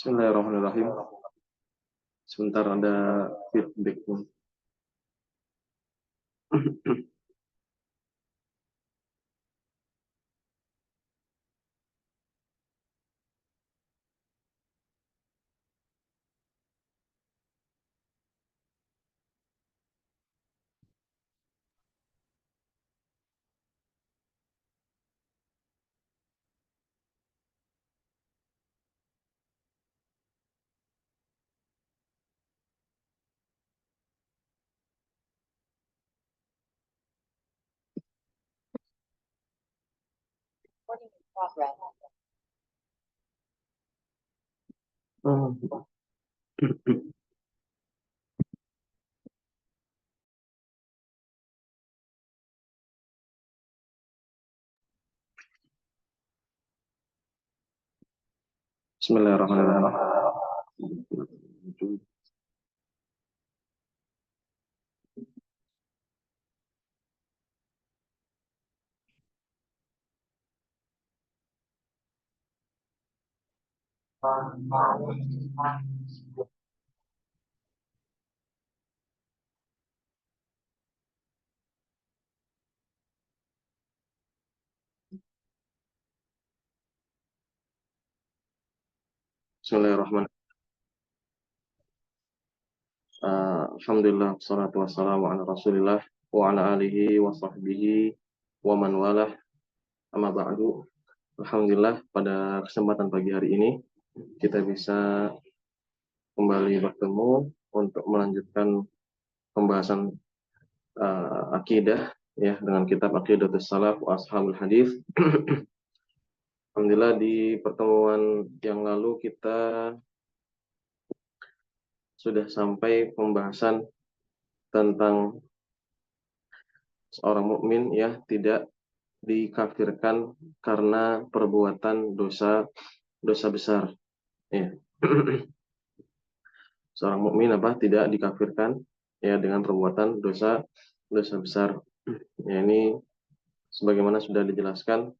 Bismillahirrahmanirrahim. Sebentar ada feedback. Bismillahirrahmanirrahim. Bismillahirrahmanirrahim. Alhamdulillah, wassalatu wassalamu ala rasulillah wa ala alihi wa sahbihi wa man walah, amma ba'du. Alhamdulillah, pada kesempatan pagi hari ini kita bisa kembali bertemu untuk melanjutkan pembahasan akidah ya dengan kitab Aqidatus Salaf wa Ashabul Hadis. Alhamdulillah, di pertemuan yang lalu kita sudah sampai pembahasan tentang seorang mukmin ya tidak dikafirkan karena perbuatan dosa besar ya. Seorang mukmin tidak dikafirkan ya dengan perbuatan dosa besar. Ya, ini sebagaimana sudah dijelaskan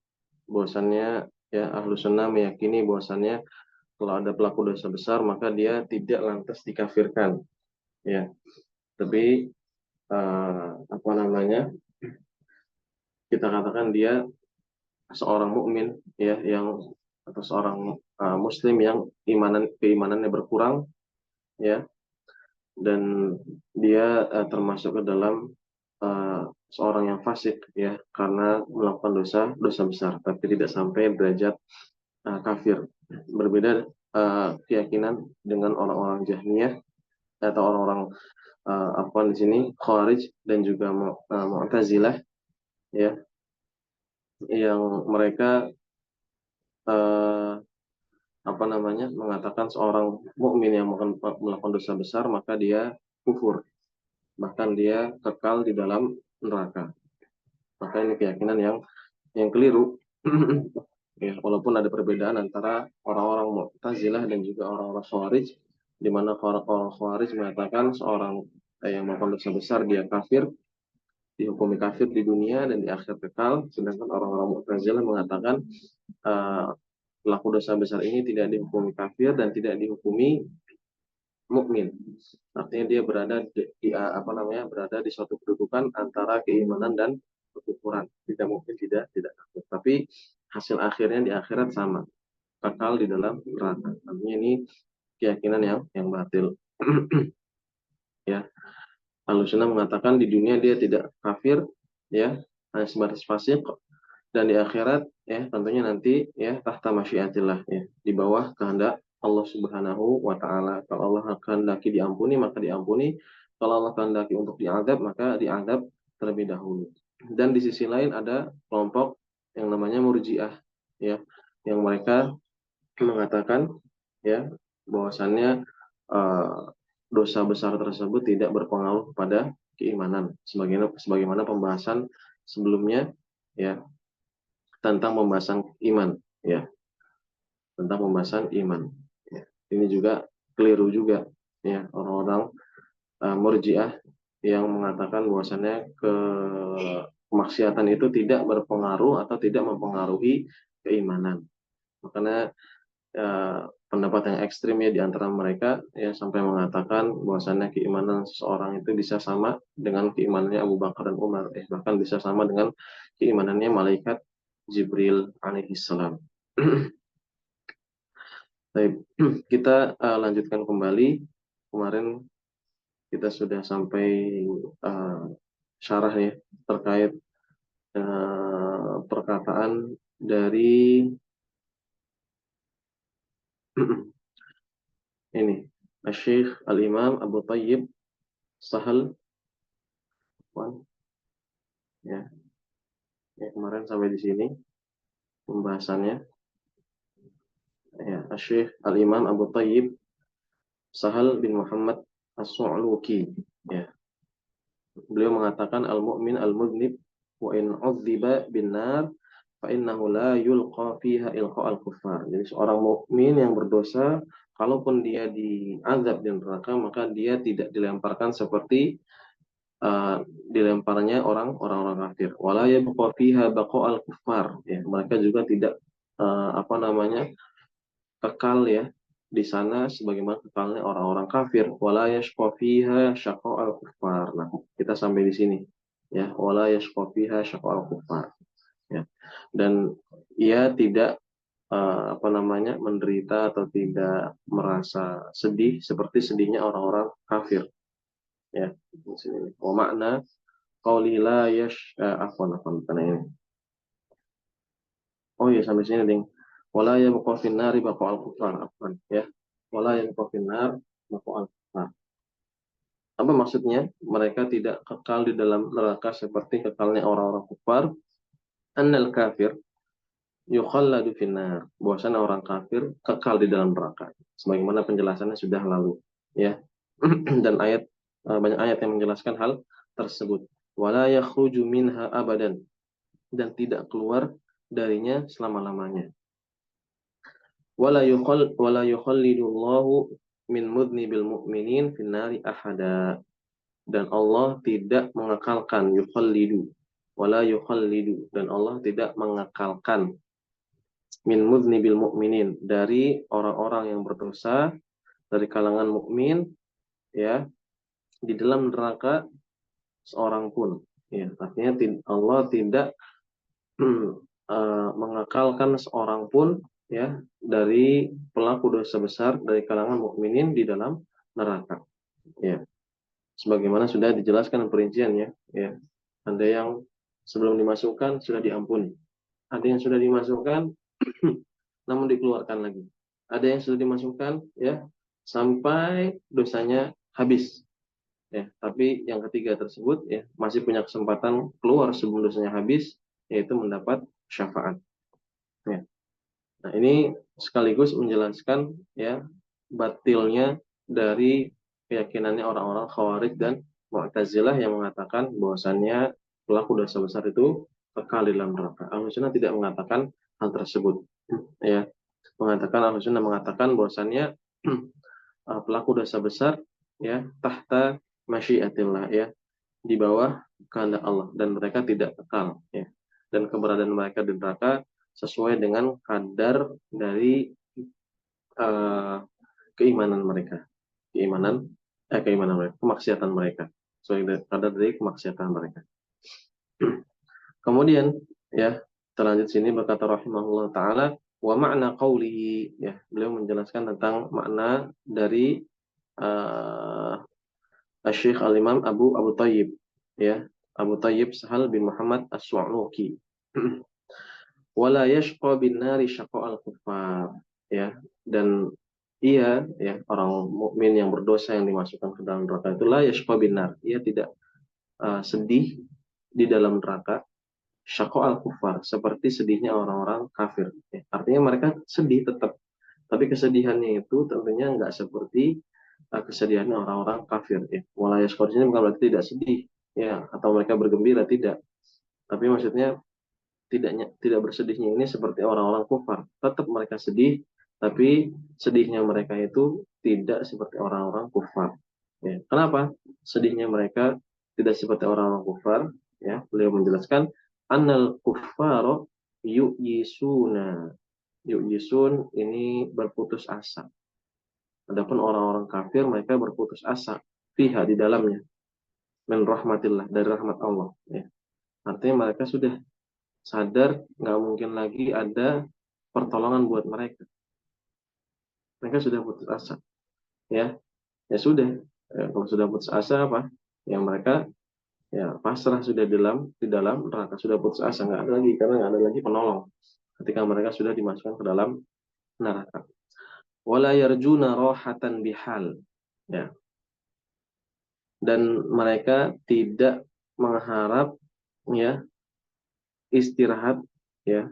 bahwasannya ya Ahlus Sunnah meyakini bahwasannya kalau ada pelaku dosa besar maka dia tidak lantas dikafirkan ya. Tapi kita katakan dia seorang mukmin ya yang atau seorang muslim yang keimanannya berkurang ya, dan dia termasuk ke dalam seorang yang fasik ya karena melakukan dosa besar tapi tidak sampai derajat kafir. Berbeda keyakinan dengan orang-orang Jahmiyah atau orang-orang di sini Khawarij dan juga Mu'tazilah ya, yang mereka mengatakan seorang mukmin yang melakukan dosa besar maka dia kufur, bahkan dia kekal di dalam neraka. Maka ini keyakinan yang keliru. Ya, walaupun ada perbedaan antara orang-orang Mu'tazilah dan juga orang-orang Khawarij, di mana orang Khawarij mengatakan seorang yang melakukan dosa besar dia kafir, dihukumi kafir di dunia dan di akhirat kekal, sedangkan orang-orang Mu'tazilah mengatakan pelaku dosa besar ini tidak dihukumi kafir dan tidak dihukumi mukmin. Artinya dia berada di suatu kedudukan antara keimanan dan kekufuran. Tidak mungkin tidak kafir. Tapi hasil akhirnya di akhirat sama, kekal di dalam neraka. Artinya ini keyakinan yang batil. Ya. Ahlussunnah mengatakan di dunia dia tidak kafir ya, hanya sebatas fasik, dan di akhirat ya tentunya nanti ya tahta masyiatillah ya, di bawah kehendak Allah Subhanahu wa taala. Kalau Allah kehendaki diampuni maka diampuni, kalau Allah kehendaki untuk diadab maka diadab terlebih dahulu. Dan di sisi lain ada kelompok yang namanya Murji'ah ya, yang mereka mengatakan ya bahwasannya dosa besar tersebut tidak berpengaruh pada keimanan, sebagaimana pembahasan sebelumnya ya tentang pembahasan iman ya, tentang pembahasan iman ya. Ini juga keliru juga ya orang-orang Murji'ah yang mengatakan bahwasannya kemaksiatan itu tidak berpengaruh atau tidak mempengaruhi keimanan. Makanya pendapat yang ekstrim ya di antara mereka ya sampai mengatakan bahwasannya keimanan seseorang itu bisa sama dengan keimanannya Abu Bakar dan Umar, bahkan bisa sama dengan keimanannya malaikat Jibril alaihissalam. Baik, kita lanjutkan kembali. Kemarin kita sudah sampai uh, syarah ya terkait perkataan dari ini Syekh Al-Imam Abu Thayyib Sahal, ya, ya kemarin sampai di sini pembahasannya. Ya, Syekh Al-Imam Abu Thayyib Sahal bin Muhammad As-Su'luki, ya. Beliau mengatakan al-mu'min al-mudhnib wa in 'udziba bin nar fa innahu la yulqa fiha ilqa al-kuffar. Jadi seorang mukmin yang berdosa kalaupun dia diazab di neraka maka dia tidak dilemparkan seperti dilemparnya orang-orang kafir. Wala yabqa fiha baqa al-kuffar. Ya, mereka juga tidak apa namanya? Kekal ya di sana sebagaimana kekalnya orang-orang kafir. Wala yashqa fiha syaqa al-kuffar. Nah, kita sampai di sini ya. Wala yashqa fiha syaqa al-kuffar. Ya. Dan ia tidak apa namanya menderita atau tidak merasa sedih seperti sedihnya orang-orang kafir. Ya, di sini. Oh, makna qauli la yash afwan karena ini. Oh iya sampai sini ding. Wala yabqa fin nari baqa al-kuffar. Afwan ya. Wala yabqa fin nar baqa al-kuffar. Apa maksudnya? Mereka tidak kekal di dalam neraka seperti kekalnya orang-orang kufar. Annal kafir yukhalladu fin nar. Bahwasanya orang kafir kekal di dalam neraka. Sebagaimana penjelasannya sudah lalu, ya. Dan banyak ayat yang menjelaskan hal tersebut. Wala yakhruju minha abadan, dan tidak keluar darinya selama-lamanya. Wala yukhallidullahu min mudnibil mu'minin finnari ahada. Dan Allah tidak mengekalkan yukhallidu. Wala yukhallidu. Dan Allah tidak mengekalkan min mudnibil mu'minin, dari orang-orang yang berdosa dari kalangan mukmin ya, di dalam neraka seorang pun. Ya, artinya Allah tidak mengekalkan seorang pun ya dari pelaku dosa besar dari kalangan mukminin di dalam neraka. Ya, sebagaimana sudah dijelaskan perinciannya. Ya, ada yang sebelum dimasukkan sudah diampuni, ada yang sudah dimasukkan namun dikeluarkan lagi, ada yang sudah dimasukkan ya sampai dosanya habis. Ya, tapi yang ketiga tersebut ya masih punya kesempatan keluar sebelum dosanya habis, yaitu mendapat syafaat. Ya. Nah, ini sekaligus menjelaskan ya batilnya dari keyakinannya orang-orang Khawarij dan Mu'tazilah yang mengatakan bahwasannya pelaku dosa besar itu kekal di dalam neraka. Ahlussunnah tidak mengatakan hal tersebut. Ya, Ahlussunnah mengatakan bahwasannya pelaku dosa besar ya tahta masyiatillah ya, di bawah kehendak Allah, dan mereka tidak kekal ya. Dan keberadaan mereka di neraka sesuai dengan kadar dari uh, keimanan mereka, keimanan mereka, kemaksiatan mereka, sesuai dengan kadar dari kemaksiatan mereka. Kemudian ya terlanjut sini berkata rahimahullah taala wa makna qaulihi, ya beliau menjelaskan tentang makna dari Syekh Al-Imam Abu Thayyib, ya, Abu Thayyib Sahal bin Muhammad As-Su'luki. Wala yashqa bin nari syaqa'al kuffar, ya, dan ia ya orang mukmin yang berdosa yang dimasukkan ke dalam neraka itu la yashqa bin nar, ia tidak sedih di dalam neraka syaqa'al kuffar, seperti sedihnya orang-orang kafir, ya. Artinya mereka sedih tetap, tapi kesedihannya itu tentunya nggak seperti kesedihannya orang-orang kafir ya. Wala yashqa ini bukan berarti tidak sedih ya atau mereka bergembira, tidak. Tapi maksudnya tidak bersedihnya ini seperti orang-orang kufar. Tetap mereka sedih, tapi sedihnya mereka itu tidak seperti orang-orang kufar. Ya. Kenapa? Sedihnya mereka tidak seperti orang-orang kufar. Ya, beliau menjelaskan annal kuffaro yu'yisuna yu'jisun ini berputus asa. Adapun orang-orang kafir mereka berputus asa fiha di dalamnya, min rahmatillah, dari rahmat Allah, ya. Artinya mereka sudah sadar nggak mungkin lagi ada pertolongan buat mereka. Mereka sudah putus asa, ya. Ya sudah. Kalau sudah putus asa apa? Ya mereka ya pasrah sudah di dalam neraka, sudah putus asa, nggak ada lagi, karena nggak ada lagi penolong ketika mereka sudah dimasukkan ke dalam neraka. Wala yarjuna rohatan bihal, ya. Dan mereka tidak mengharap, ya, istirahat, ya,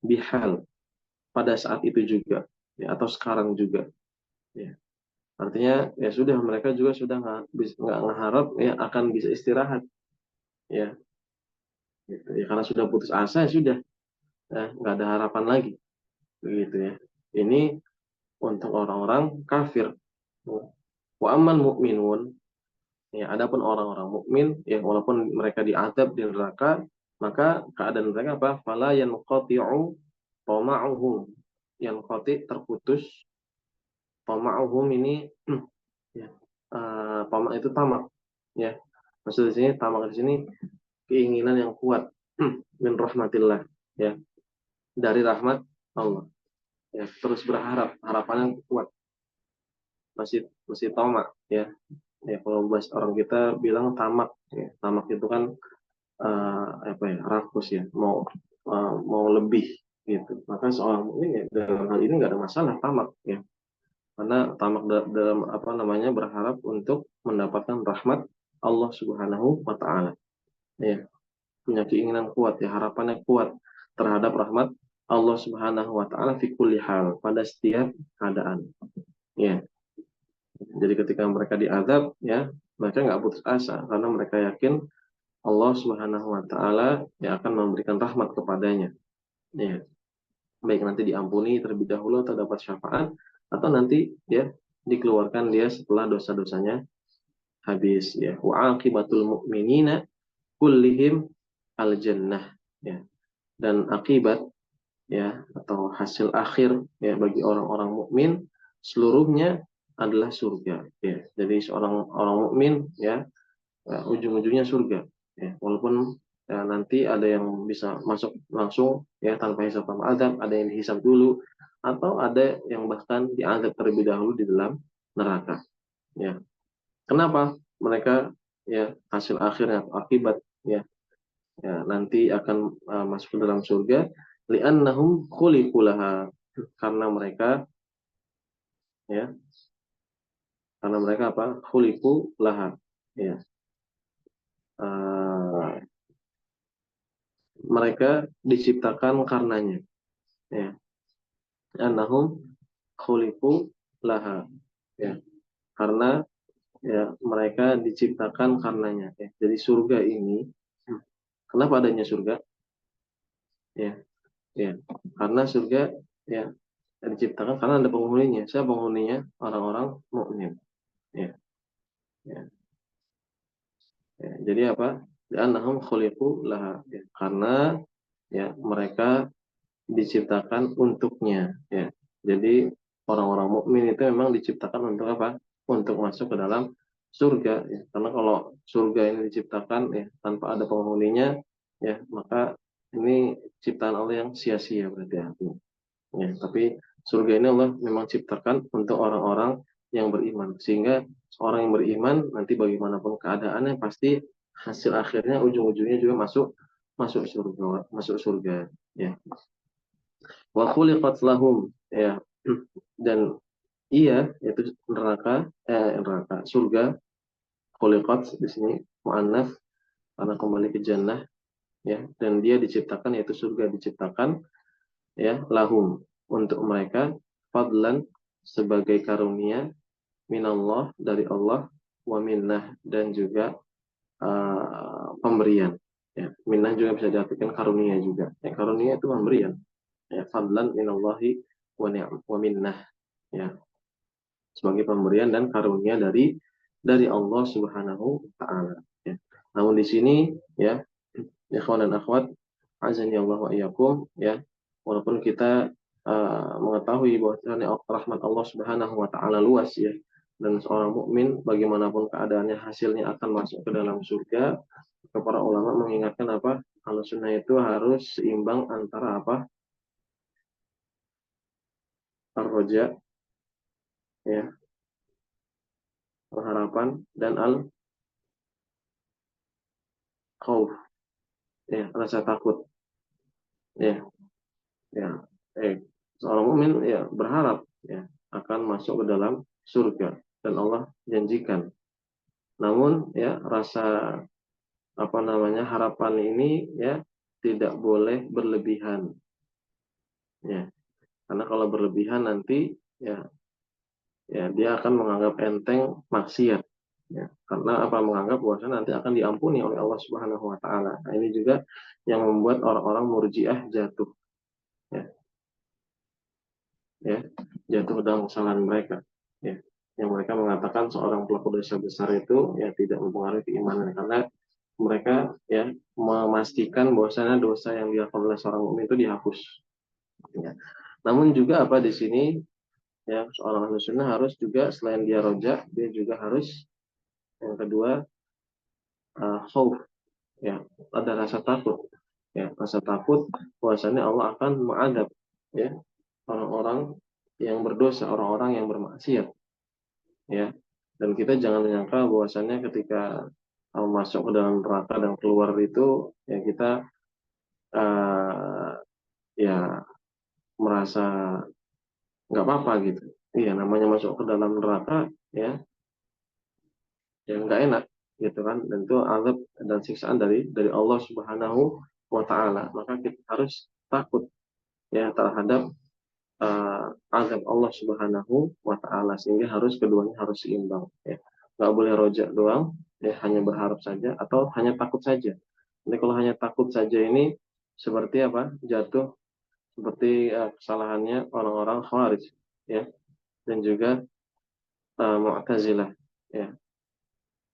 bihal, pada saat itu juga, ya, atau sekarang juga, ya. Artinya ya sudah, mereka juga sudah nggak mengharap ya akan bisa istirahat, ya, gitu. Ya karena sudah putus asa, ya sudah, ya, nggak ada harapan lagi, begitu ya. Ini untuk orang-orang kafir. Wa ammal mu'minun, ya, adapun orang-orang mukmin, ya, walaupun mereka diazab di neraka, maka keadaan mereka apa? Fala yanqati'u tama'uhum. Yanqati terputus, tama'uhum ini ya, tama' itu tamak, ya. Maksud di sini tamak di sini keinginan yang kuat min rahmatillah, ya, dari rahmat Allah. Ya, terus berharap, harapan yang kuat. Masih masih tamak, ya. Ya kalau bahas orang kita bilang tamak, ya. Tamak itu kan apa ya, rakus, ya, mau lebih, gitu. Maka seorang mukmin ya dalam hal ini nggak ada masalah tamak, ya, karena tamak dalam apa namanya, berharap untuk mendapatkan rahmat Allah Subhanahu wa taala, ya, punya keinginan kuat, ya, harapannya kuat terhadap rahmat Allah Subhanahu wa taala fi kulli hal, pada setiap keadaan, ya. Jadi ketika mereka diazab, ya, mereka nggak putus asa karena mereka yakin Allah Subhanahu wa taala yang akan memberikan rahmat kepadanya. Ya, baik nanti diampuni terlebih dahulu atau dapat syafaat, atau nanti ya dikeluarkan dia setelah dosa-dosanya habis, ya. Wa aqibatul mu'minina kullihim al jannah, ya. Dan akibat, ya, atau hasil akhir, ya, bagi orang-orang mukmin seluruhnya adalah surga, ya. Jadi seorang orang mukmin, ya, ujung-ujungnya surga, ya. Walaupun ya, nanti ada yang bisa masuk langsung, ya, tanpa hisab tanpa azab, ada yang dihisab dulu, atau ada yang bahkan diazab terlebih dahulu di dalam neraka, ya. Kenapa mereka, ya, hasil akhirnya akibat, ya, ya nanti akan masuk ke dalam surga? Li'annahum khuliqu laha, karena mereka, ya, karena mereka apa? Khuliqu laha, ya. Uh, Mereka diciptakan karenanya, ya. Annahum khuliqu laha, ya. Karena ya mereka diciptakan karenanya, ya. Jadi surga ini, kenapa adanya surga? Ya, ya. Karena surga, ya, diciptakan karena ada penghuninya. Siapa penghuninya? Orang-orang mukmin, ya. Ya, ya. Jadi apa? Annahum khuliqu laha, ya. Karena ya mereka diciptakan untuknya, ya. Jadi orang-orang mukmin itu memang diciptakan untuk apa? Untuk masuk ke dalam surga, ya. Karena kalau surga ini diciptakan, ya, tanpa ada penghuninya, ya, maka ini ciptaan Allah yang sia-sia berarti, ya. Tapi surga ini Allah memang ciptakan untuk orang-orang yang beriman, sehingga seorang yang beriman nanti bagaimanapun keadaannya pasti hasil akhirnya ujung-ujungnya juga masuk masuk surga, ya. Wa khuliqat lahum, ya. Dan iya, yaitu neraka surga, khuliqat di sini muannats karena kembali ke jannah, ya, dan dia diciptakan, yaitu surga diciptakan, ya, lahum, untuk mereka, fadlan, sebagai karunia, minallah, dari Allah, wa minnah, dan juga pemberian, ya. Minnah juga bisa diartikan karunia juga, ya, karunia itu pemberian, ya, fadlan minallahi wa minnah, ya, sebagai pemberian dan karunia dari Allah Subhanahu wa taala, ya. Namun di sini, ya, ikhwan dan akhwat azani Allah wa iyyakum, ya, walaupun kita mengetahui bahwa rahmat Allah Subhanahu wa taala luas ya, dan seorang mukmin bagaimanapun keadaannya hasilnya akan masuk ke dalam surga. Para ulama mengingatkan apa? Kalau sunnah itu harus seimbang antara apa? Ar-roja ya, pengharapan, dan al-khauf ya, rasa takut ya. Ya, seorang mukmin ya berharap ya akan masuk ke dalam surga dan Allah janjikan. Namun ya rasa apa namanya harapan ini ya tidak boleh berlebihan ya, karena kalau berlebihan nanti ya dia akan menganggap enteng maksiat ya, karena apa, menganggap bahwasanya nanti akan diampuni oleh Allah Subhanahu wa taala. Nah, ini juga yang membuat orang-orang murjiah jatuh ya, ya jatuh dalam kesalahan mereka ya, yang mereka mengatakan seorang pelaku dosa besar itu ya tidak mempengaruhi keimanan, karena mereka ya memastikan bahwasanya dosa yang dilakukan oleh seorang mukmin itu dihapus ya. Namun juga apa di sini ya, seorang ahlu sunnah harus juga selain dia roja, dia juga harus yang kedua khauf ya, ada rasa takut ya, rasa takut bahwasanya Allah akan mengadab ya orang-orang yang berdosa, orang-orang yang bermaksiat ya. Dan kita jangan menyangka bahwasannya ketika masuk ke dalam neraka dan keluar itu ya kita uh, ya merasa nggak apa-apa gitu. Iya, namanya masuk ke dalam neraka ya, yang nggak enak gitu kan, dan itu azab dan siksaan dari Allah Subhanahu wa taala. Maka kita harus takut ya terhadap azab Allah Subhanahu wa taala, sehingga harus keduanya harus seimbang ya. Nggak boleh rojak doang ya, hanya berharap saja atau hanya takut saja. Jadi kalau hanya takut saja ini seperti apa? Jatuh seperti kesalahannya orang-orang Khawarij ya, dan juga Mu'tazilah ya,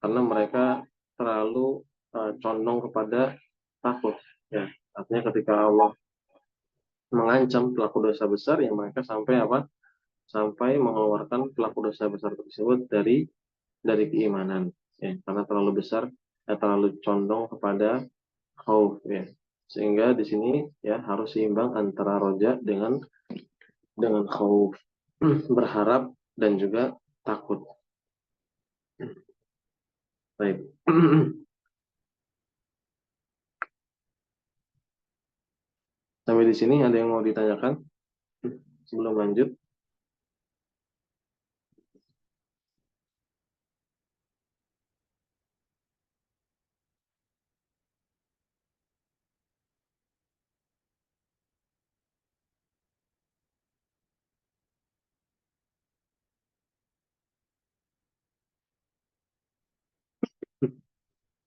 karena mereka terlalu condong kepada takut ya. Artinya ketika Allah mengancam pelaku dosa besar ya, mereka sampai apa? Sampai mengeluarkan pelaku dosa besar tersebut dari keimanan ya, karena terlalu besar ya, terlalu condong kepada khauf ya. Sehingga di sini ya harus seimbang antara roja dengan khauf, berharap dan juga takut. Baik. Sampai di sini ada yang mau ditanyakan sebelum lanjut?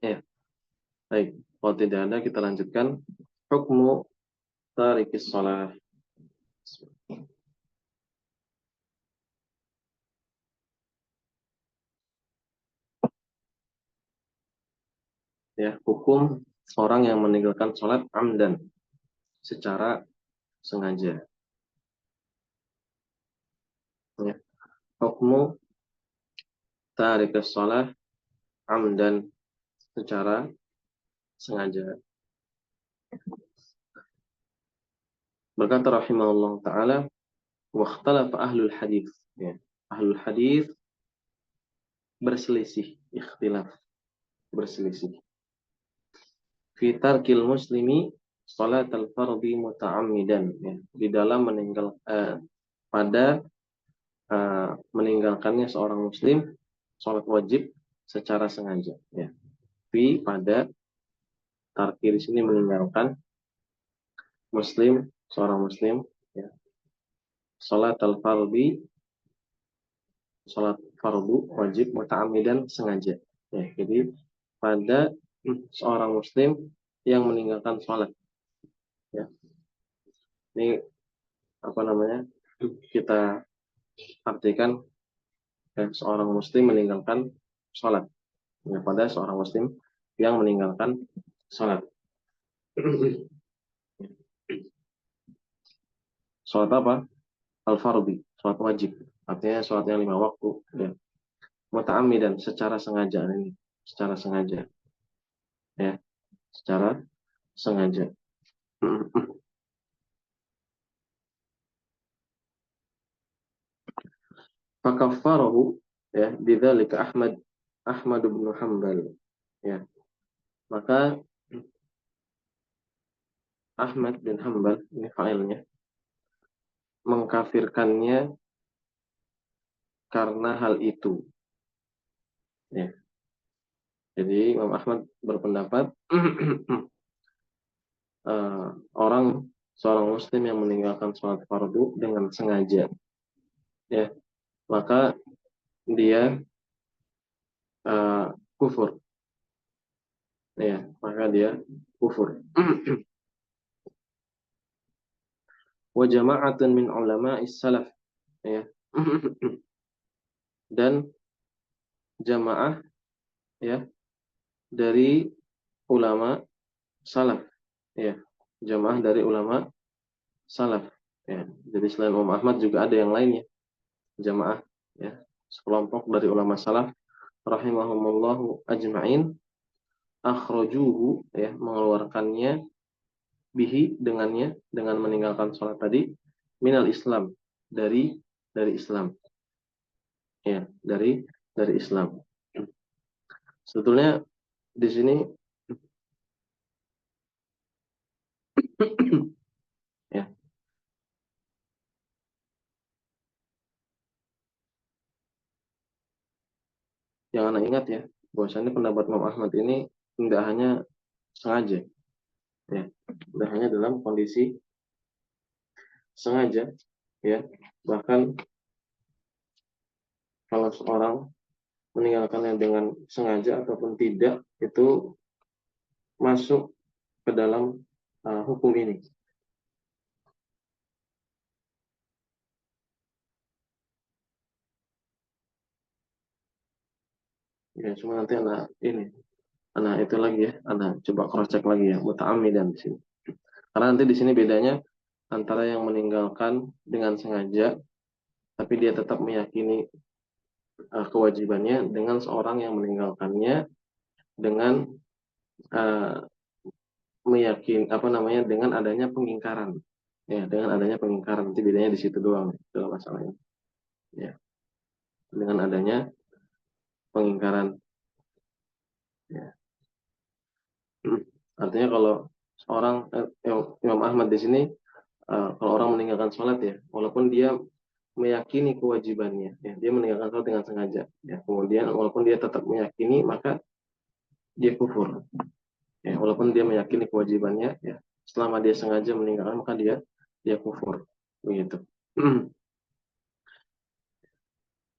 Ya, baik. Kalau tidak ada, kita lanjutkan. Hukmu tarikis shalah. Ya, hukum orang yang meninggalkan sholat amdan secara sengaja. Ya, hukmu tarikis shalah amdan secara sengaja. Berkata rahimahullah taala, wa ikhtalafa ahlul hadis. Ya, ahlul hadis berselisih, ikhtilaf, berselisih. Fi tarkil muslimi salat al-fardhi muta'ammidan, ya, di dalam pada meninggalkannya seorang muslim salat wajib secara sengaja ya. Fi pada tarki di sini meninggalkan muslim, seorang muslim ya, salat al-fardhi, salat fardu wajib muta'ammidan sengaja ya. Jadi pada seorang muslim yang meninggalkan salat ya. Ini apa namanya? Kita artikan ya, seorang muslim meninggalkan sholat ya, pada seorang muslim yang meninggalkan sholat. Sholat apa? Al-fardhi, sholat wajib. Artinya sholat yang 5 waktu. Ya. Muta'ammidan, secara sengaja ini. Secara sengaja. Ya, secara sengaja. Fakaffarahu, ya, bidzalika Ahmad bin Hanbal. Ya, maka Ahmad bin Hanbal, ini failnya, mengkafirkannya karena hal itu. Ya. Jadi Imam Ahmad berpendapat eh, orang seorang muslim yang meninggalkan sholat fardu dengan sengaja, ya, maka dia eh, kufur, ya, maka dia kufur. Wa jama'atun min ulama salaf, ya. Dan jamaah, ya, dari ulama salaf, ya, jamaah dari ulama salaf, ya. Jadi selain Imam Ahmad juga ada yang lainnya, jamaah, ya, sekelompok dari ulama salaf rahimahumullahu ajma'in, akhrajuhu, ya, mengeluarkannya, bihi, dengannya, dengan meninggalkan sholat tadi, minal Islam, dari Islam, ya, dari Islam. Sebetulnya di sini ya, yang Anda ingat, ya, bahwasanya pendapat Imam Ahmad ini tidak hanya sengaja, ya, tidak hanya dalam kondisi sengaja, ya, bahkan kalau seorang meninggalkannya dengan sengaja ataupun tidak, itu masuk ke dalam hukum ini. Ya, cuma nanti anak itu lagi, ya, anak coba cross check lagi, ya, muta'ammidan di sini. Karena nanti di sini bedanya antara yang meninggalkan dengan sengaja tapi dia tetap meyakini kewajibannya, dengan seorang yang meninggalkannya dengan uh, meyakin apa namanya, dengan adanya pengingkaran, ya, dengan adanya pengingkaran. Nanti bedanya di situ doang, ya, dalam masalah ini, ya, dengan adanya pengingkaran, ya. Artinya kalau seorang Imam Ahmad di sini, kalau orang meninggalkan sholat, ya, walaupun dia meyakini kewajibannya, ya, dia meninggalkan sholat dengan sengaja, ya, kemudian walaupun dia tetap meyakini, maka dia kufur, ya, walaupun dia meyakini kewajibannya, ya, selama dia sengaja meninggalkan, maka dia kufur, begitu.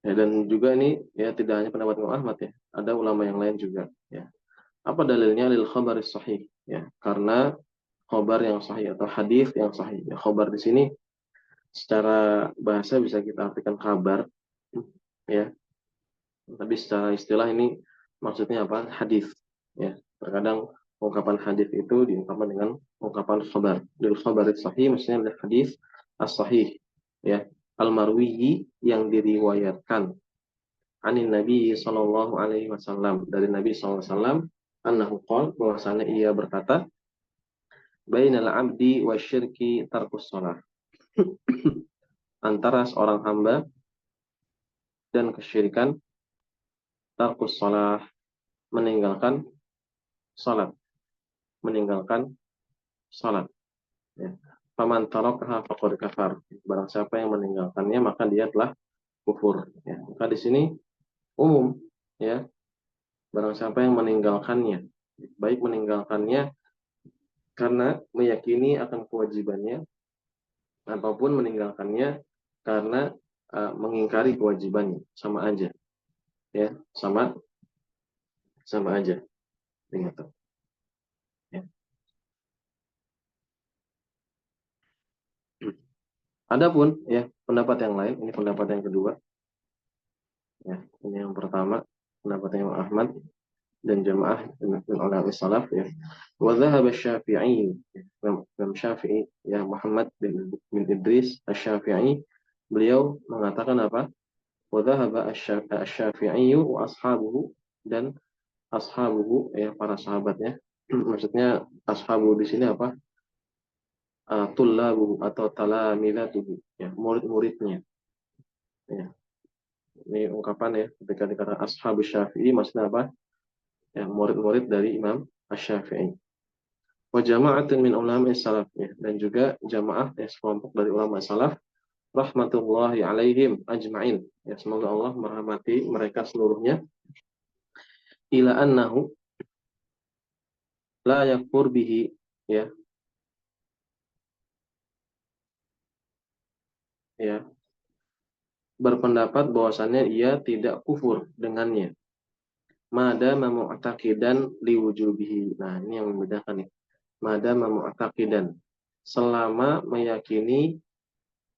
Ya, dan juga ini, ya, tidak hanya pendapat Imam Ahmad, ya, ada ulama yang lain juga, ya. Apa dalilnya? Lil khabaris sahih, ya, karena khabar yang sahih atau hadis yang sahih, ya. Khabar di sini secara bahasa bisa kita artikan kabar, ya, tapi secara istilah ini maksudnya apa? Hadis, ya. Terkadang ungkapan hadis itu diungkapkan dengan ungkapan khabar. Lil khabaris sahih maksudnya lil hadis as-sahih, ya, al-marwiyi, yang diriwayatkan, anin Nabi sallallahu alaihi wasallam, dari Nabi sallallahu alaihi wasallam, annahu qala, bahwasanya ia berkata, bainal abdi wasyirki tarkus shalah, antara seorang hamba dan kesyirikan, tarkus shalah, meninggalkan salat, meninggalkan salat, ya. Faman tarakaha faqad kafar, barang siapa yang meninggalkannya maka dia telah kufur, ya. Maka di sini umum, ya, barang siapa yang meninggalkannya, baik meninggalkannya karena meyakini akan kewajibannya ataupun meninggalkannya karena mengingkari kewajibannya, sama aja, ya, sama sama aja, begitu, ya. Adapun, ya, pendapat yang lain, ini pendapat yang kedua, ya, ini yang pertama pendapatnya Imam Ahmad, dan jamaah min ulama salaf ya. Wa dhahaba Syafi'i, Imam Syafi'i ya, Muhammad bin Idris Asy-Syafi'i, beliau mengatakan apa? Wa dhahaba Asy-Syafi'i wa ashabuhu, dan ashabuhu ya, para sahabatnya. Maksudnya ashabu di sini apa? Tullabuhu atau talamidatuhu ya, murid-muridnya ya. Ini ungkapan ya, ketika dikatakan ashabu Syafi'i maksudnya apa? Ya, murid-murid dari Imam Asy-Syafi'i. Wa jama'atun min ulama salaf ya, dan juga jamaah ya, sekelompok dari ulama salaf rahmatullahi alaihim ajma'in ya, semoga Allah merahmati mereka seluruhnya, ila annahu la yakfur bihi ya, ya, berpendapat bahwasannya ia tidak kufur dengannya, mada mu'taqidan liwujubihi. Nah, ini yang membedakan nih. Mada mu'taqidan, selama meyakini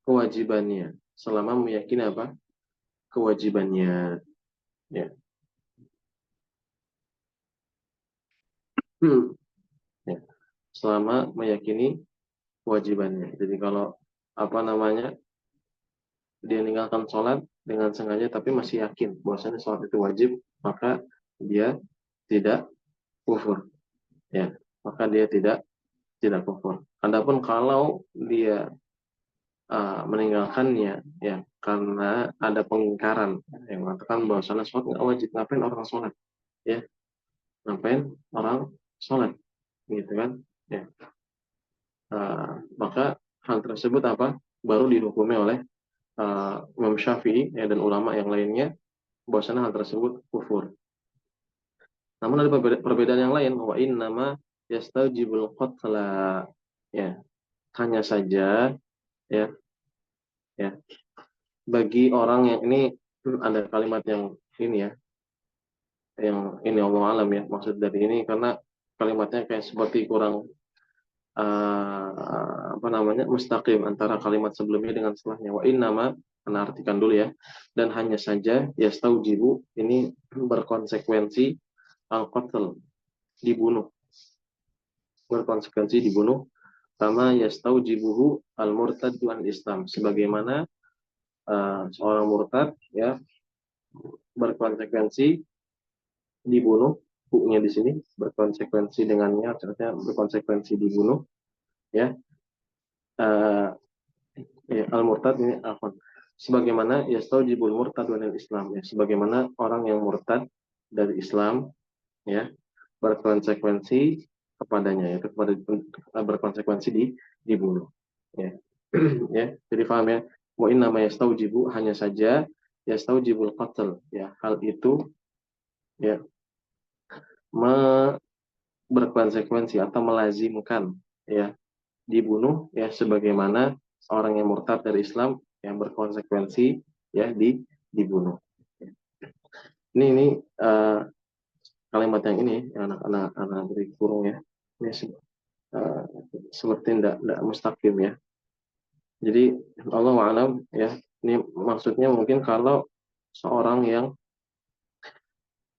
kewajibannya, selama meyakini apa? Kewajibannya ya. Ya. Selama meyakini kewajibannya. Jadi kalau apa namanya, dia meninggalkan sholat dengan sengaja tapi masih yakin bahwasanya sholat itu wajib, maka dia tidak kufur ya, maka dia tidak kufur. Adapun kalau dia meninggalkannya ya karena ada pengingkaran yang mengatakan bahwasanya sholat nggak wajib, ngapain orang sholat ya, ngapain orang sholat gitu kan ya. Maka hal tersebut apa, baru dihukumi oleh Imam Syafi'i ya, dan ulama yang lainnya, bahwasanya hal tersebut kufur. Namun ada perbedaan yang lain, wa innama yastaujibul qatla ya, hanya saja ya, ya, bagi orang yang ini, ada kalimat yang ini ya, yang ini Allah alam ya, maksud dari ini karena kalimatnya kayak seperti kurang apa namanya, mustaqim antara kalimat sebelumnya dengan setelahnya. Wa innama, karena artikan dulu ya, dan hanya saja yastaujibu ini berkonsekuensi al-qatl, dibunuh, berkonsekuensi dibunuh, sama yastaujibuhu al-murtad an Islam, sebagaimana seorang murtad ya berkonsekuensi dibunuh, hukumnya di sini berkonsekuensi dengannya, artinya berkonsekuensi dibunuh ya. uh, Ya, al-murtad ini afan. Sebagaimana yastaujibul murtad wa Islam ya, sebagaimana orang yang murtad dari Islam ya berkonsekuensi kepadanya, yaitu kepada berkonsekuensi dibunuh ya. Ya, jadi paham ya. Wa inna ma yastaujibu, hanya saja yastaujibul qatl ya, hal itu ya berkonsekuensi atau melazimkan ya dibunuh ya, sebagaimana orang yang murtad dari Islam yang berkonsekuensi ya dibunuh. Ini uh, kalimat yang ini anak-anak beri kurung ya. Ini uh, seperti tidak mustaqim ya. Jadi Allah alam ya. Ini maksudnya mungkin kalau seorang yang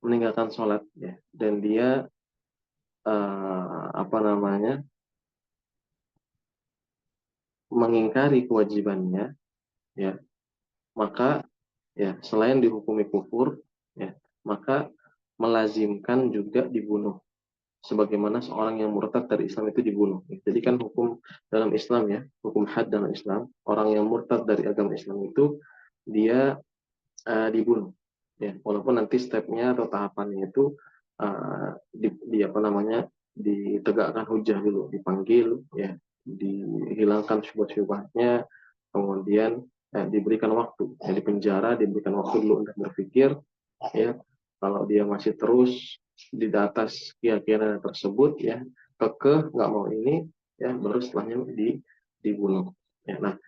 meninggalkan sholat ya, dan dia apa namanya, mengingkari kewajibannya ya, maka ya selain dihukumi kufur ya, maka melazimkan juga dibunuh, sebagaimana seorang yang murtad dari Islam itu dibunuh. Jadi kan hukum dalam Islam ya, hukum had dalam Islam, orang yang murtad dari agama Islam itu dia dibunuh ya, walaupun nanti stepnya atau tahapannya itu di apa namanya, ditegakkan hujah dulu, dipanggil ya, dihilangkan syubhat-syubhatnya, kemudian diberikan waktu ya, di penjara diberikan waktu dulu untuk berpikir ya. Kalau dia masih terus di atas keyakinan tersebut ya, kekeh nggak mau ini ya, baru setelahnya dibunuh ya. Nah,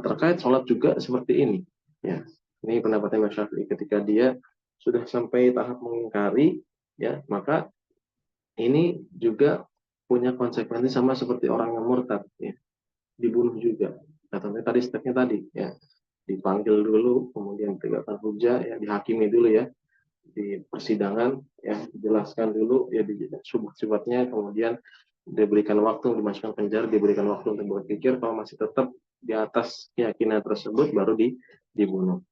terkait sholat juga seperti ini ya, ini pendapatnya Mas Syafi'i, ketika dia sudah sampai tahap mengingkari ya, maka ini juga punya konsekuensi sama seperti orang yang murtad ya, dibunuh juga. Katanya tadi stepnya tadi ya, dipanggil dulu, kemudian tegakkan hujah ya, dihakimi dulu ya, di persidangan, ya dijelaskan dulu ya di syubhat-syubhatnya, kemudian diberikan waktu, dimasukkan penjara, diberikan waktu untuk berpikir. Kalau masih tetap di atas keyakinan tersebut, baru dibunuh.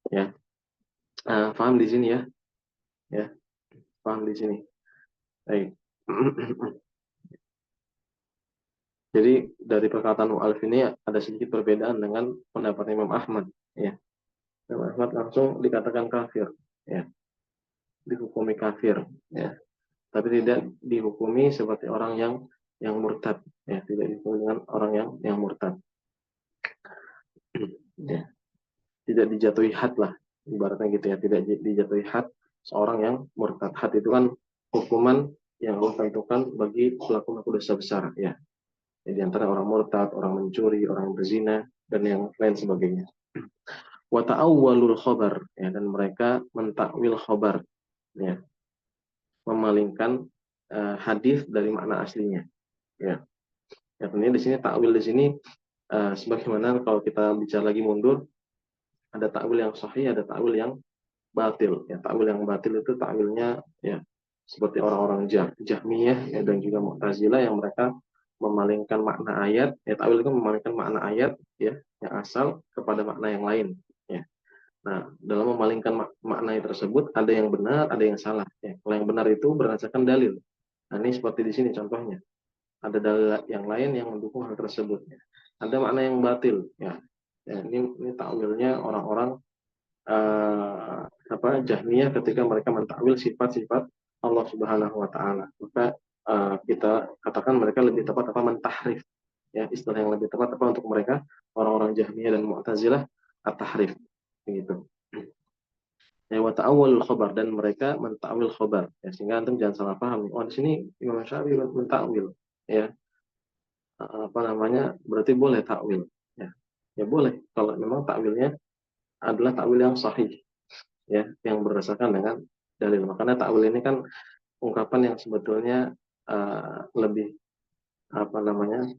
Ya, paham di sini ya? Ya, paham di sini. Baik. Jadi dari perkataan mu'alif ini ada sedikit perbedaan dengan pendapat Imam Ahmad. Ya, Imam Ahmad langsung dikatakan kafir, ya, dihukumi kafir, ya, tapi tidak dihukumi seperti orang yang murtad, ya, tidak dihukumi dengan orang yang murtad, ya, tidak dijatuhi had lah, ibaratnya gitu ya, tidak dijatuhi had seorang yang murtad. Had itu kan hukuman yang Allah tentukan bagi pelaku dosa besar, ya. Jadi antara orang murtad, orang mencuri, orang berzina, dan yang lain sebagainya. Wa ta'awwalul khobar, ya, dan mereka mentakwil khobar, ya, memalingkan hadis dari makna aslinya, ya. Ya, tentunya di sini takwil di sini sebagaimana kalau kita bicara lagi mundur, ada takwil yang sahih, ada takwil yang batil. Ya, takwil yang batil itu takwilnya, ya, seperti orang-orang Jahmiyah, ya, dan juga Mu'tazilah yang mereka memalingkan makna ayat. Ya, takwil itu memalingkan makna ayat, ya, yang asal kepada makna yang lain, ya. Nah, dalam memalingkan makna tersebut ada yang benar, ada yang salah, ya. Kalau yang benar itu berdasarkan dalil. Nah, ini seperti di sini contohnya. Ada dalil yang lain yang mendukung hal tersebut, ya. Ada makna yang batil, ya. Ya, ini takwilnya orang-orang Jahmiyah ketika mereka mentakwil sifat-sifat Allah Subhanahu wa taala. Maka kita katakan mereka lebih tepat mentahrif, ya, istilah yang lebih tepat untuk mereka orang-orang Jahmiyah dan Mu'tazilah, at-tahrif, begitu. Ya, wa ta'awwalul khabar, dan mereka mentakwil khabar, ya, sehingga antum jangan salah paham. Oh, di sini Imam Syafi'i mentakwil, ya, berarti boleh takwil, ya. Ya boleh kalau memang takwilnya adalah takwil yang sahih, ya, yang berdasarkan dengan dalil. Makanya takwil ini kan ungkapan yang sebetulnya lebih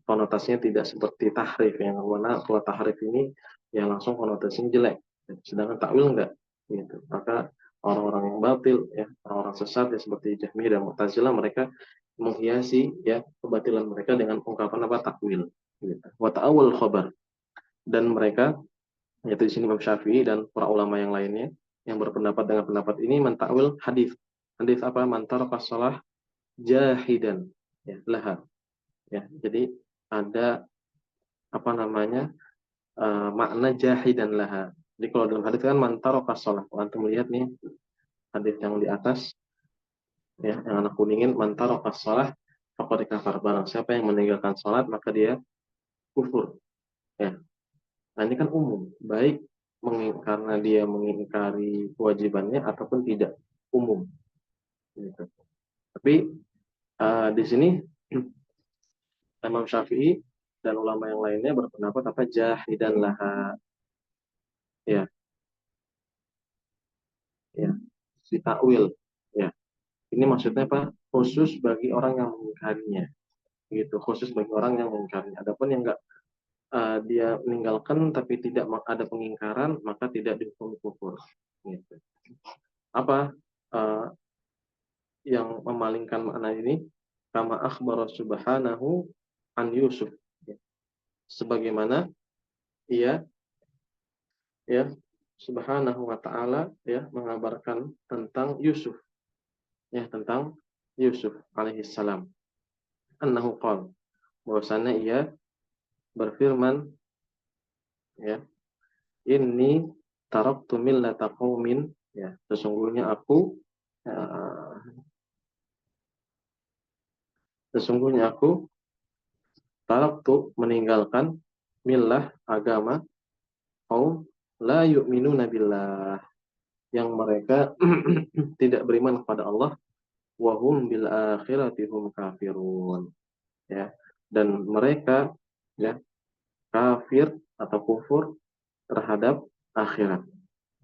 konotasinya tidak seperti tahrif, yang mana kalau tahrif ini ya langsung konotasinya jelek, sedangkan takwil enggak, gitu. Maka orang-orang yang batil, ya, orang-orang sesat, ya, seperti Jahmiyah dan Mu'tazilah, mereka menghiasi, ya, kebatilan mereka dengan ungkapan takwil, gitu. Wa ta'awul khabar, dan mereka, yaitu di sini Imam Syafi'i dan para ulama yang lainnya yang berpendapat dengan pendapat ini, mentakwil hadis. Hadis apa? Mantar pasalah jahidan, ya, laha, ya. Jadi ada makna jahidan laha. Jadi kalau dalam hadis kan mantar pasalah. Kalau antum melihat nih hadis yang di atas, ya, yang anak kuningin, mantar pasalah faqad kafar, barang siapa yang meninggalkan salat maka dia kufur, ya. Nah, ini kan umum, baik karena dia mengingkari kewajibannya ataupun tidak, umum, gitu. Tapi di sini Imam Syafi'i dan ulama yang lainnya berpendapat jahidan laha, ya, ya, ditakwil, ya. Ini maksudnya apa? Khusus bagi orang yang mengingkarinya, gitu. Khusus bagi orang yang mengingkarinya. Adapun yang enggak dia meninggalkan tapi tidak ada pengingkaran, maka tidak dihukum kufur, gitu. Apa yang memalingkan makna ini? Kama akhbara subhanahu an Yusuf, ya. Sebagaimana ia, ya, subhanahu wa ta'ala, ya, mengabarkan tentang Yusuf, ya, tentang Yusuf alaihi salam, annahu qala, bahwasanya ia berfirman, ya, inni taraktu millata qaumin, ya, uh, sesungguhnya aku taraktu, meninggalkan, millah, agama, kaum la yu'minuna billah, yang mereka tidak beriman kepada Allah, wa hum bil akhirati hum kafirun, ya, dan mereka, ya, kafir atau kufur terhadap akhirat,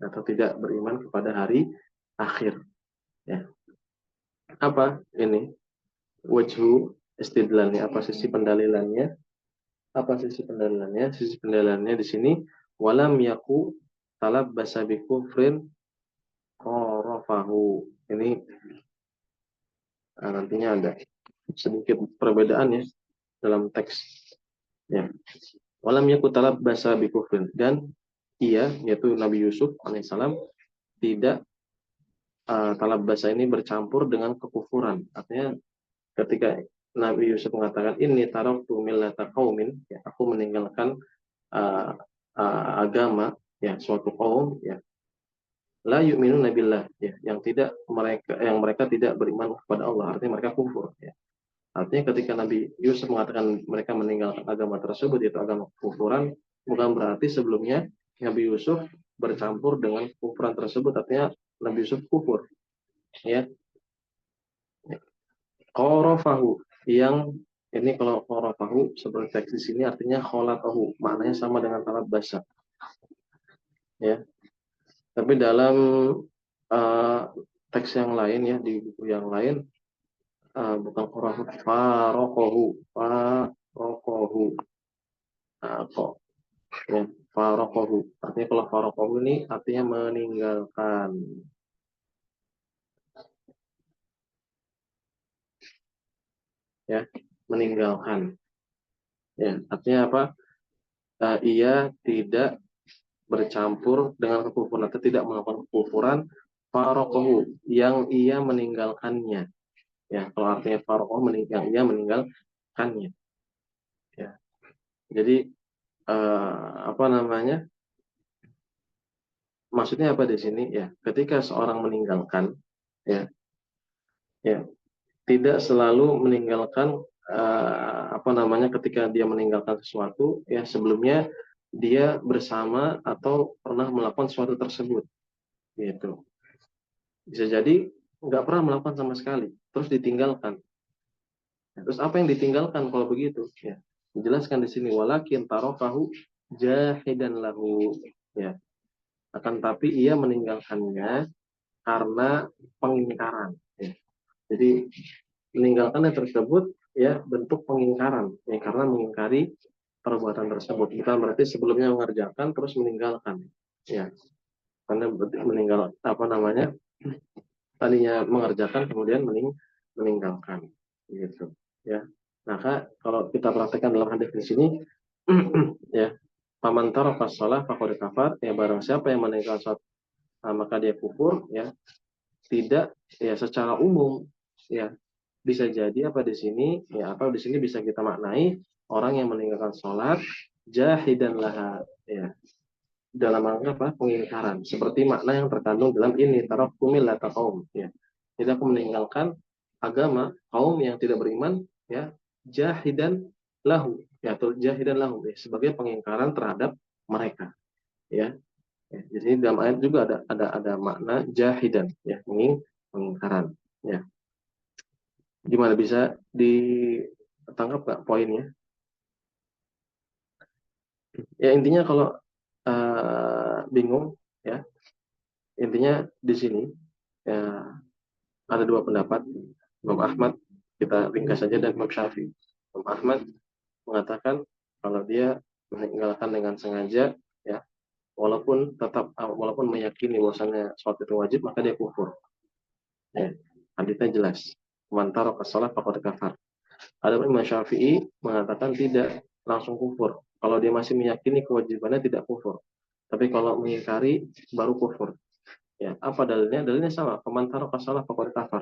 atau tidak beriman kepada hari akhir, ya. Apa ini wajhu istidlalnya, apa sisi pendalilannya? Sisi pendalilannya di sini, walam yaku talab basabi kufrin qarafahu. Ini nantinya ada sedikit perbedaan ya dalam teks ya. Walam yakun talabbasa bi kufrin, dan ia yaitu Nabi Yusuf alaihissalam tidak talabbasa ini bercampur dengan kekufuran. Artinya ketika Nabi Yusuf mengatakan ini taraktu millata qaumin, ya, aku meninggalkan uh, agama ya suatu kaum ya la yu'minuna billah, ya, yang mereka tidak beriman kepada Allah, artinya mereka kufur ya. Artinya ketika Nabi Yusuf mengatakan mereka meninggalkan agama tersebut, yaitu agama kekufuran, bukan berarti sebelumnya Nabi Yusuf bercampur dengan kekufuran tersebut, artinya Nabi Yusuf kufur ya. Qarafahu, yang ini kalau qarafahu seperti teks di sini artinya kholatahu, maknanya sama dengan talab basa ya. Tapi dalam uh, teks yang lain ya, di buku yang lain, bukan qarafahu, farokohu, kok ya, farokohu, artinya kalau farokohu ini artinya meninggalkan ya, meninggalkan ya, artinya apa? Ia tidak bercampur dengan kekufuran atau tidak melakukan kekufuran, farokohu, yang ia meninggalkannya ya. Kalau artinya farokohu, yang ia meninggalkannya ya. Jadi apa namanya, maksudnya apa di sini ya, ketika seorang meninggalkan ya, ya tidak selalu meninggalkan apa namanya, ketika dia meninggalkan sesuatu ya sebelumnya dia bersama atau pernah melakukan sesuatu tersebut gitu. Bisa jadi nggak pernah melakukan sama sekali, terus ditinggalkan. Terus apa yang ditinggalkan kalau begitu? Ya, dijelaskan di sini walakin tarofahu jahidan lahu. Ya, akan tapi ia meninggalkannya karena pengingkaran. Ya. Jadi meninggalkannya tersebut ya bentuk pengingkaran, ya, karena mengingkari perbuatan tersebut. Bukan berarti sebelumnya mengerjakan terus meninggalkan. Ya, karena meninggal apa namanya, tadinya mengerjakan kemudian meninggalkan gitu ya. Maka kalau kita praktekkan dalam hadis di sini ya, paman taraka shalah faqad kafar, ya barang siapa yang meninggalkan salat maka dia kufur ya. Tidak ya secara umum ya, bisa jadi apa di sini ya, atau di sini bisa kita maknai orang yang meninggalkan sholat jahidan laha ya, dalam rangka apa, pengingkaran, seperti makna yang terkandung dalam ini taraktu millata qaum ya. Jadi aku meninggalkan agama kaum yang tidak beriman ya, jahidan lahu ya, atau jahidan lahu ya, sebagai pengingkaran terhadap mereka ya. Ya, jadi dalam ayat juga ada makna jahidan ya, pengingkaran ya. Gimana, bisa ditangkap nggak poinnya? Ya intinya kalau bingung ya, intinya di sini ya ada dua pendapat Imam Ahmad, kita ringkas saja, dan Imam Syafi'i. Imam Ahmad mengatakan kalau dia meninggalkan dengan sengaja ya, walaupun meyakini bahwasannya sholat itu wajib, maka dia kufur ya. Hadisnya jelas, man taraka shalah faqad kafar. Ada Imam Syafi'i mengatakan tidak langsung kufur. Kalau dia masih meyakini kewajibannya tidak kufur. Tapi kalau mengingkari baru kufur. Ya, apa dalilnya? Dalilnya sama, faman taraka shalah faqad kafar.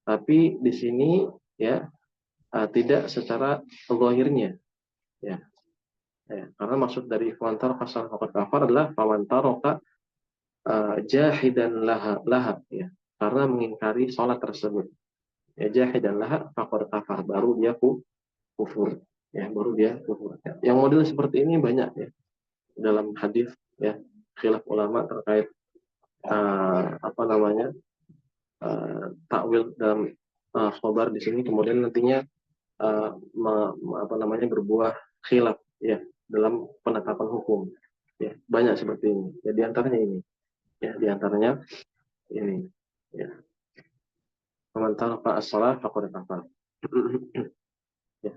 Tapi di sini ya tidak secara zahirnya ya. Ya, karena maksud dari faman taraka shalah faqad kafar adalah faman taraka jahidan laha ya. Karena mengingkari sholat tersebut. Ya, jahidan laha faqad kafar, baru dia kufur ya, baru dia kufur ya. Yang model seperti ini banyak ya dalam hadis ya, khilaf ulama terkait apa namanya, takwil dalam khobar di sini, kemudian nantinya apa namanya, berbuah khilaf ya dalam penetapan hukum ya, banyak seperti ini ya, diantaranya ini ya, diantaranya ini ya, man taraka as-shalah faqad kafar. Ya.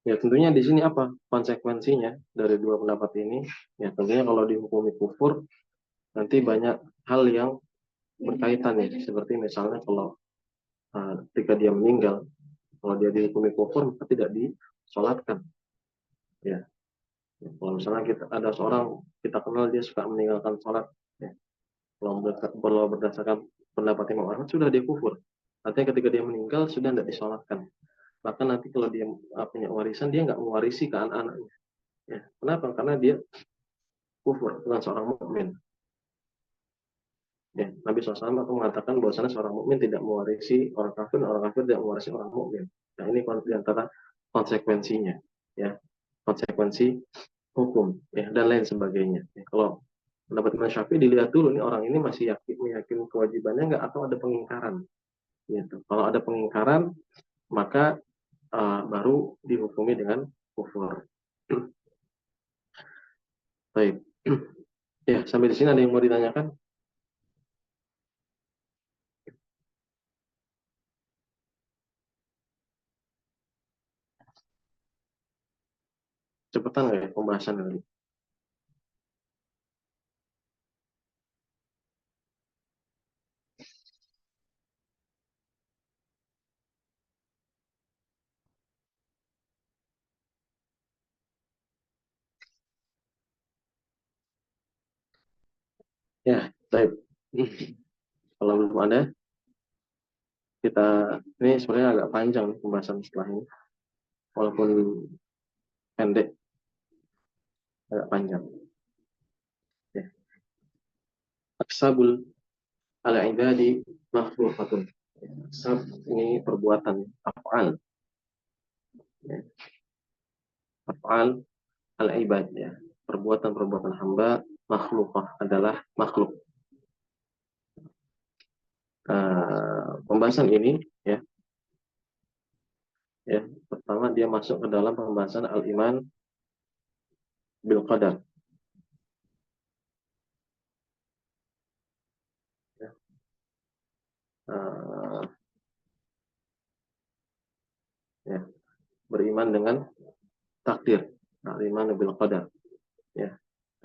Ya tentunya di sini apa konsekuensinya dari dua pendapat ini? Ya tentunya kalau dihukumi kufur nanti banyak hal yang berkaitan ya, seperti misalnya kalau ketika dia meninggal, kalau dia dihukumi kufur maka tidak disolatkan ya. Kalau misalnya kita ada seorang kita kenal dia suka meninggalkan sholat ya. Kalau berdasarkan pendapat Imam Ahmad sudah dia kufur, artinya ketika dia meninggal sudah tidak disolatkan. Bahkan nanti kalau dia punya warisan dia nggak mewarisi ke anak-anaknya ya. Kenapa? Karena dia kufur, bukan seorang mukmin ya. Nabi SAW aku mengatakan bahwasanya seorang mukmin tidak mewarisi orang kafir tidak mewarisi orang mukmin. Nah ini di antara konsekuensinya ya, konsekuensi hukum ya dan lain sebagainya ya. Kalau pendapat Imam Syafi'i dilihat dulu nih orang ini masih yakin kewajibannya nggak atau ada pengingkaran gitu. Kalau ada pengingkaran maka baru dihukumi dengan kufur. Baik. Ya, sampai di sini ada yang mau ditanyakan? Cepetan nggak ya pembahasan ini? Ya, baik. Kalau belum ada, kita ini sebenarnya agak panjang nih pembahasan setelah ini. Walaupun pendek, agak panjang. Ya. Aksabul ala ibadi makhlufatun. Aksab ini perbuatan, af'al. Ya. Af'al al ibad ya. Perbuatan-perbuatan hamba makhlukah adalah makhluk. Pembahasan ini ya, ya pertama dia masuk ke dalam pembahasan al-iman bil qadar ya. Uh, ya, beriman dengan takdir, al-iman bil qadar ya.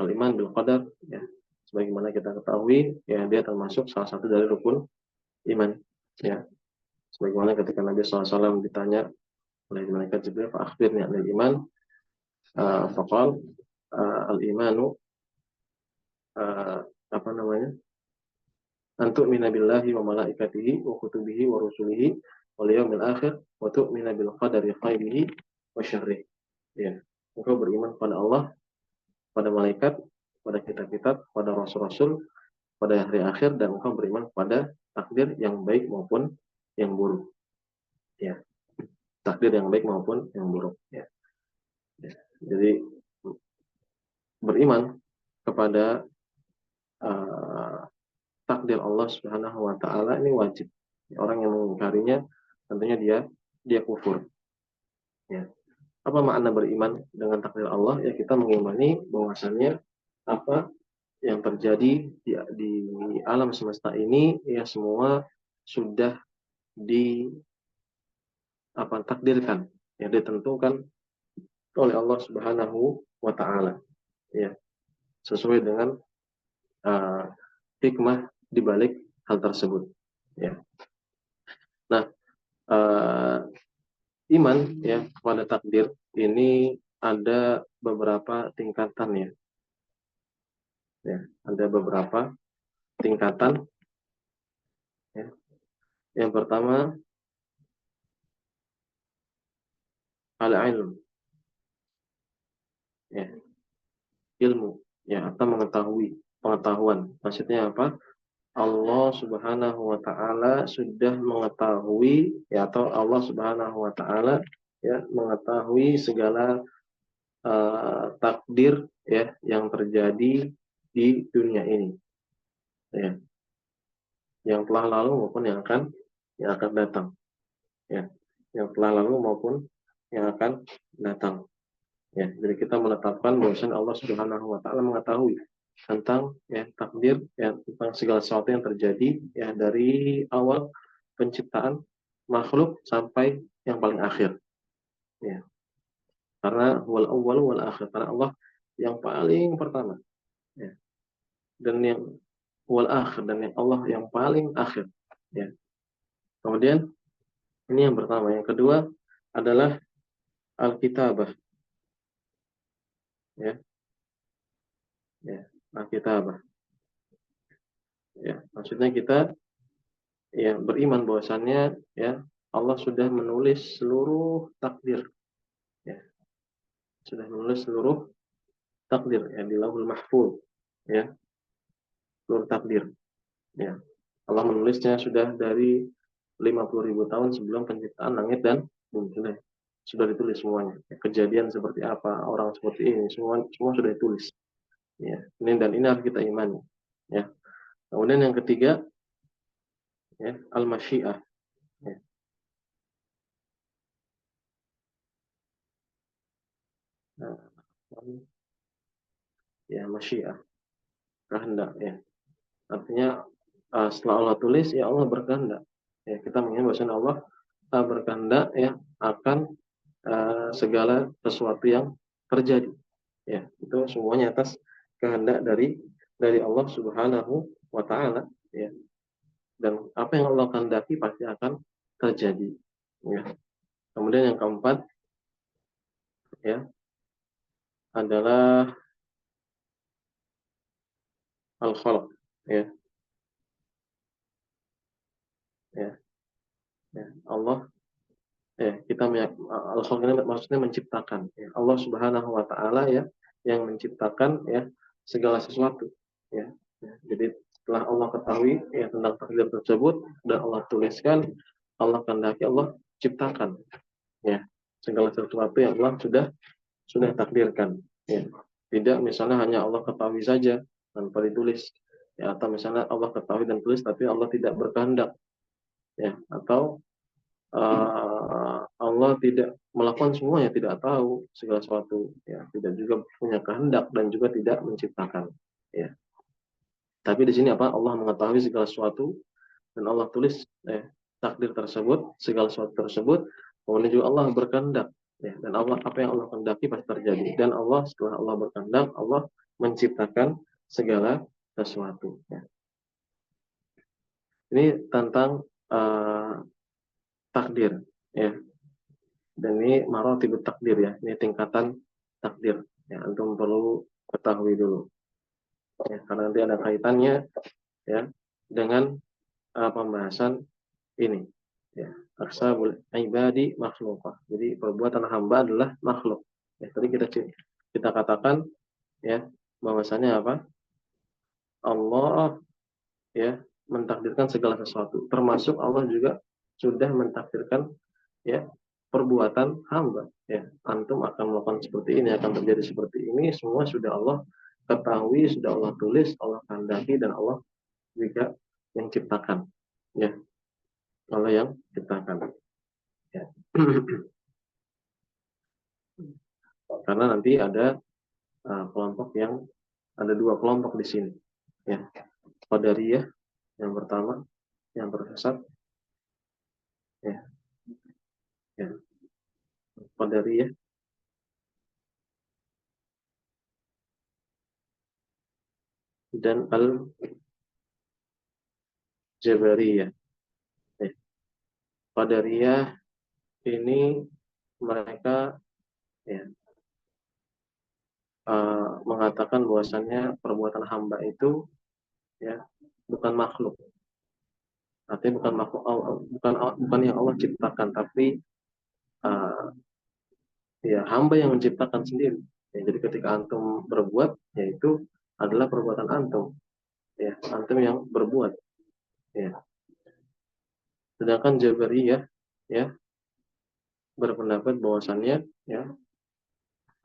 Al-iman bil qadar ya, sebagaimana kita ketahui ya dia termasuk salah satu dari rukun iman ya. Sebagaimana ketika Nabi SAW ditanya oleh malaikat Jibril, fa akhbirni anil iman, faqal al-imanu uh, apa namanya? Antuk minabillahi wa malaikatihi wa kutubihi wa rusulihi wal yawmil akhir wa tu'mina bil qadari khairihi wa syarrihi. Ya. Engkau beriman pada Allah, pada malaikat, pada kitab-kitab, pada rasul-rasul, pada hari akhir, dan engkau beriman pada takdir yang baik maupun yang buruk. Ya. Takdir yang baik maupun yang buruk. Ya. Ya. Jadi beriman kepada uh, takdir Allah Subhanahu wa taala ini wajib. Orang yang mengingkarinya tentunya dia kufur. Ya. Apa makna beriman dengan takdir Allah? Ya kita mengimani bahwasannya apa yang terjadi di alam semesta ini ya semua sudah di apa takdirkan, ya ditentukan oleh Allah Subhanahu wa taala ya, sesuai dengan uh, hikmah di balik hal tersebut ya. Nah, uh, iman ya kepada takdir ini ada beberapa tingkatan ya. Ya, ada beberapa tingkatan ya. Yang pertama al-ilm ya, ilmu ya atau mengetahui, pengetahuan. Maksudnya apa? Allah Subhanahu wa taala sudah mengetahui ya, atau Allah Subhanahu wa taala ya mengetahui segala takdir ya yang terjadi di dunia ini ya, yang telah lalu maupun yang akan datang ya, yang telah lalu maupun yang akan datang ya. Jadi kita menetapkan bahwa Allah Subhanahu wa taala mengetahui tentang ya takdir ya, tentang segala sesuatu yang terjadi ya dari awal penciptaan makhluk sampai yang paling akhir ya. Karena wal awwal wal akhir, karena Allah yang paling pertama ya. dan yang wal akhir, dan yang Allah yang paling akhir. Ya. Kemudian ini yang pertama. Yang kedua adalah al-kitabah. Ya, ya, al-kitabah. Ya, maksudnya kita ya beriman bahwasannya ya Allah sudah menulis seluruh takdir. Ya, sudah menulis seluruh takdir ya di Lauhul Mahfuz. Ya, seluruh takdir. Ya. Allah menulisnya sudah dari 50.000 tahun sebelum penciptaan langit dan bumi. Sudah ditulis semuanya. Kejadian seperti apa, orang seperti ini, semua sudah ditulis. Ya, ini dan ini harus kita imani. Ya. Kemudian yang ketiga, ya, al-masyiah. Ya, nah, ya masyiah, kehendak. Ya. Artinya setelah Allah tulis, ya Allah berkehendak. Ya, kita mengingat bahwa Allah berkehendak ya akan segala sesuatu yang terjadi. Ya, itu semuanya atas kehendak dari Allah Subhanahu wa taala, ya. Dan apa yang Allah kehendaki pasti akan terjadi, ya. Kemudian yang keempat ya adalah al-khalq, ya, ya, ya. Allah ya kita al-khalq ini maksudnya menciptakan, ya. Allah Subhanahu wa taala ya yang menciptakan ya segala sesuatu, ya. Ya. Jadi setelah Allah ketahui ya tentang takdir tersebut dan Allah tuliskan, Allah kehendaki, Allah ciptakan ya segala sesuatu yang Allah sudah takdirkan, ya. Tidak misalnya hanya Allah ketahui saja tanpa ditulis, ya, atau misalnya Allah ketahui dan tulis tapi Allah tidak berkehendak, ya, atau Allah tidak melakukan semuanya, tidak tahu segala sesuatu, ya, tidak juga punya kehendak dan juga tidak menciptakan, ya. Tapi di sini apa, Allah mengetahui segala sesuatu dan Allah tulis takdir tersebut, segala sesuatu tersebut. Kemudian juga Allah berkehendak, ya, dan Allah apa yang Allah kehendaki pasti terjadi. Dan Allah setelah Allah berkehendak, Allah menciptakan segala sesuatu. Ya. Ini tentang takdir, ya. Dan ini maratibut takdir, ya. Ini tingkatan takdir. Ya, antum perlu ketahui dulu. Ya, karena nanti ada kaitannya ya dengan pembahasan ini, ya, aksabul ibadi makhlukah. Jadi perbuatan hamba adalah makhluk. Ya, tadi kita katakan ya bahwasanya apa? Allah ya mentakdirkan segala sesuatu. Termasuk Allah juga sudah mentakdirkan ya perbuatan hamba. Ya, antum akan melakukan seperti ini, akan terjadi seperti ini, semua sudah Allah ketahui, sudah Allah tulis, Allah kehendaki, dan Allah juga yang ciptakan. Ya, Allah yang ciptakan. Ya. Karena nanti ada kelompok yang ada dua kelompok di sini, ya. Qadariyah yang pertama yang tersesat, ya, ya. Qadariyah dan al-Jabariyah. Ya. Qadariyah ini mereka ya, mengatakan bahwasannya perbuatan hamba itu ya bukan makhluk. Artinya bukan makhluk Allah, bukan yang Allah ciptakan, tapi uh, ya hamba yang menciptakan sendiri. Ya, jadi ketika antum berbuat, yaitu adalah perbuatan antum, ya, antum yang berbuat, ya. Sedangkan Jabariyah ya berpendapat bahwasannya ya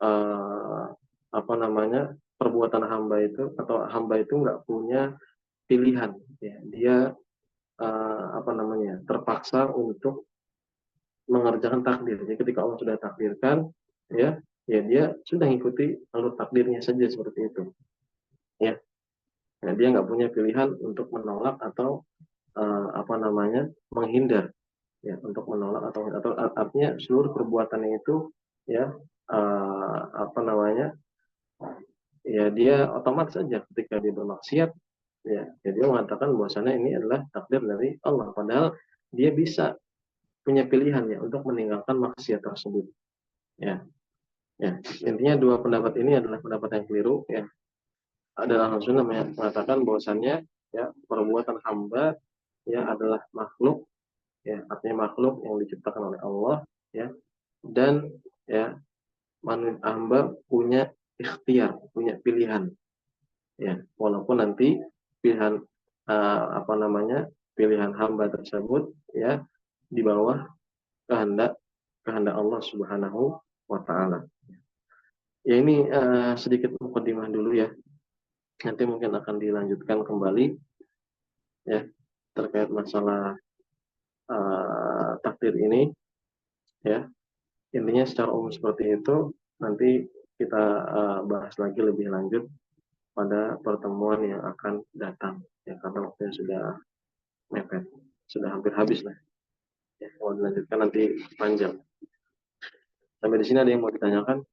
uh, apa namanya perbuatan hamba itu atau hamba itu nggak punya pilihan, ya. Dia apa namanya terpaksa untuk mengerjakan takdir. Jadi ketika Allah sudah takdirkan, ya, ya dia sudah mengikuti alur takdirnya saja seperti itu, ya. Nah, dia nggak punya pilihan untuk menolak atau apa namanya menghindar, ya, untuk menolak atau artinya seluruh perbuatannya itu ya apa namanya ya dia otomatis saja ketika dia bermaksiat, ya dia mengatakan bahwasanya ini adalah takdir dari Allah, padahal dia bisa punya pilihan ya untuk meninggalkan maksiat tersebut. Ya, ya. Intinya dua pendapat ini adalah pendapat yang keliru. Ya, adalah sunnah mengatakan bahwasannya ya perbuatan hamba ya adalah makhluk, ya artinya makhluk yang diciptakan oleh Allah, ya, dan ya hamba punya ikhtiar, punya pilihan, ya walaupun nanti pilihan apa namanya pilihan hamba tersebut ya di bawah kehendak kehendak Allah Subhanahu wa taala. Ya ini sedikit mukadimah dulu ya. Nanti mungkin akan dilanjutkan kembali ya terkait masalah takdir ini ya. Intinya secara umum seperti itu. Nanti kita bahas lagi lebih lanjut pada pertemuan yang akan datang ya karena waktunya sudah mepet, sudah hampir habis lah. Ya, mau dilanjutkan nanti panjang. Sampai di sini ada yang mau ditanyakan?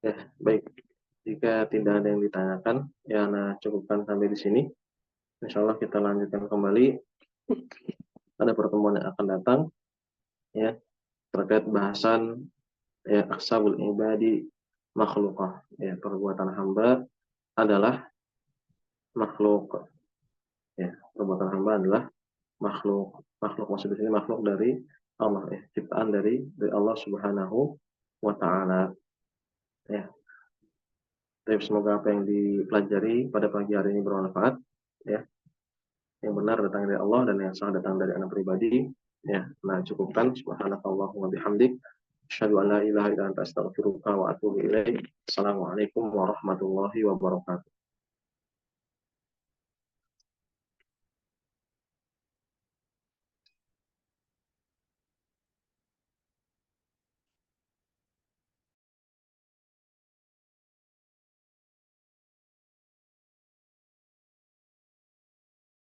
Ya, baik. Jika tidak ada yang ditanyakan, ya nah cukupkan sampai di sini. Insya Allah kita lanjutkan kembali pada pertemuan yang akan datang ya terkait bahasan ya aksabul ibadi makhlukah, ya perbuatan hamba adalah makhluk, ya perbuatan hamba adalah makhluk. Makhluk maksud di sini makhluk dari Allah, ya ciptaan dari Allah Subhanahu wa taala, ya. Tapi semoga apa yang dipelajari pada pagi hari ini bermanfaat, ya. Yang benar datang dari Allah dan yang salah datang dari anak pribadi, ya. Nah cukupkan. Subhanakallahumma bihamdik asyhadu an la ilaha illa anta astaghfiruka wa atubu ilaik. Assalamualaikum warahmatullahi wabarakatuh.